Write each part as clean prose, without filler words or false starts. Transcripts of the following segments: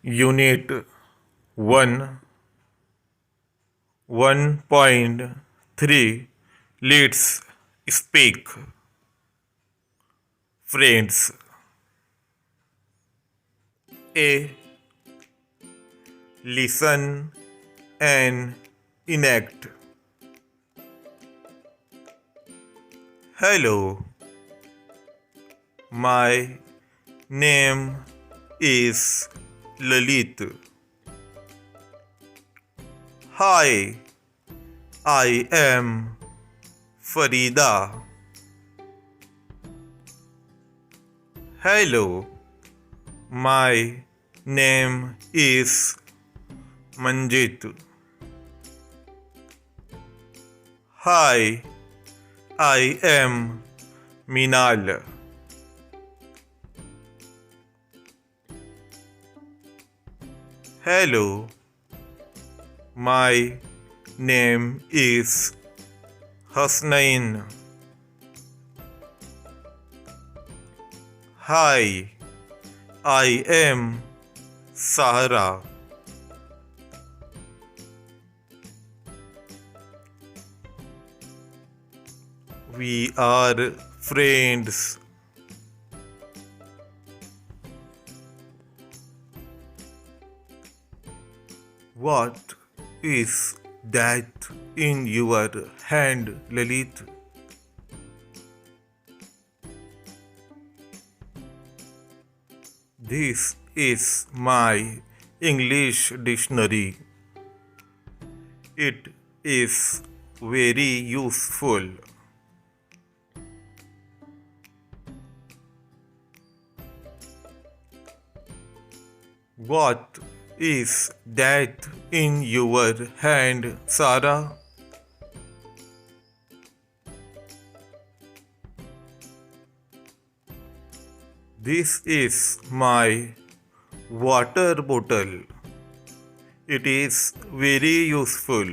Unit 1 1.3 Let's speak. Friends. A. Listen and enact. Hello, my name is Lalit. Hi, I am Farida. Hello, my name is Manjit. Hi, I am Minal. Hello, my name is Hasnain. Hi, I am Sahara. We are friends. What is that in your hand, Lalit? This is my English dictionary. It is very useful. What is that in your hand, Sarah? This is my water bottle. It is very useful.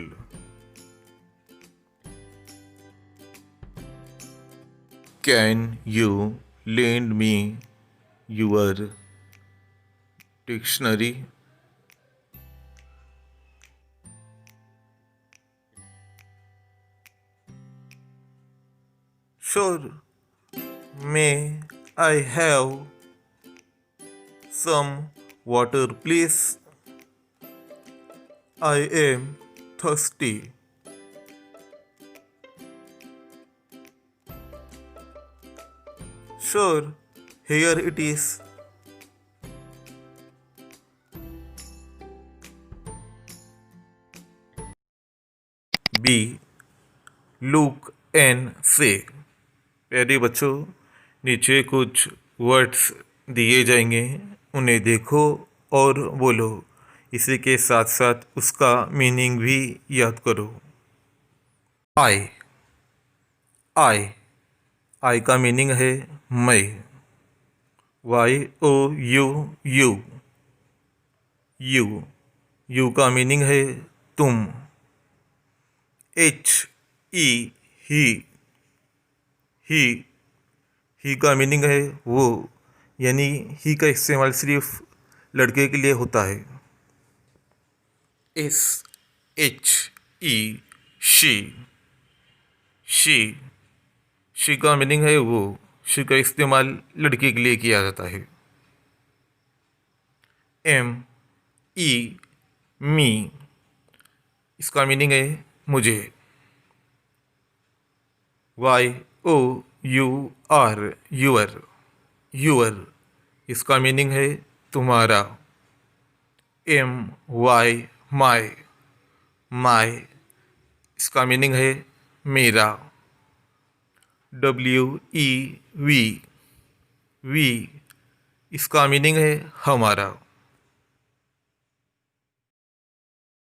Can you lend me your dictionary? Sure. May I have some water, please? I am thirsty. Sure, here it is. B. Look and say. प्यारे बच्चों, नीचे कुछ words दिए जाएंगे, उन्हें देखो और बोलो। इसी के साथ साथ उसका मीनिंग भी याद करो। आई आई आई का मीनिंग है मैं। YOU यू यू यू का मीनिंग है तुम। HE ही का मीनिंग है वो, यानी ही का इस्तेमाल सिर्फ लड़के के लिए होता है। SHE शी का मीनिंग है वो, शी का इस्तेमाल लड़के के लिए किया जाता है। ME मी, इसका मीनिंग है मुझे। YOUR यूअर, इसका मीनिंग है तुम्हारा। MY माय, इसका मीनिंग है मेरा। WEV वी, इसका मीनिंग है हमारा।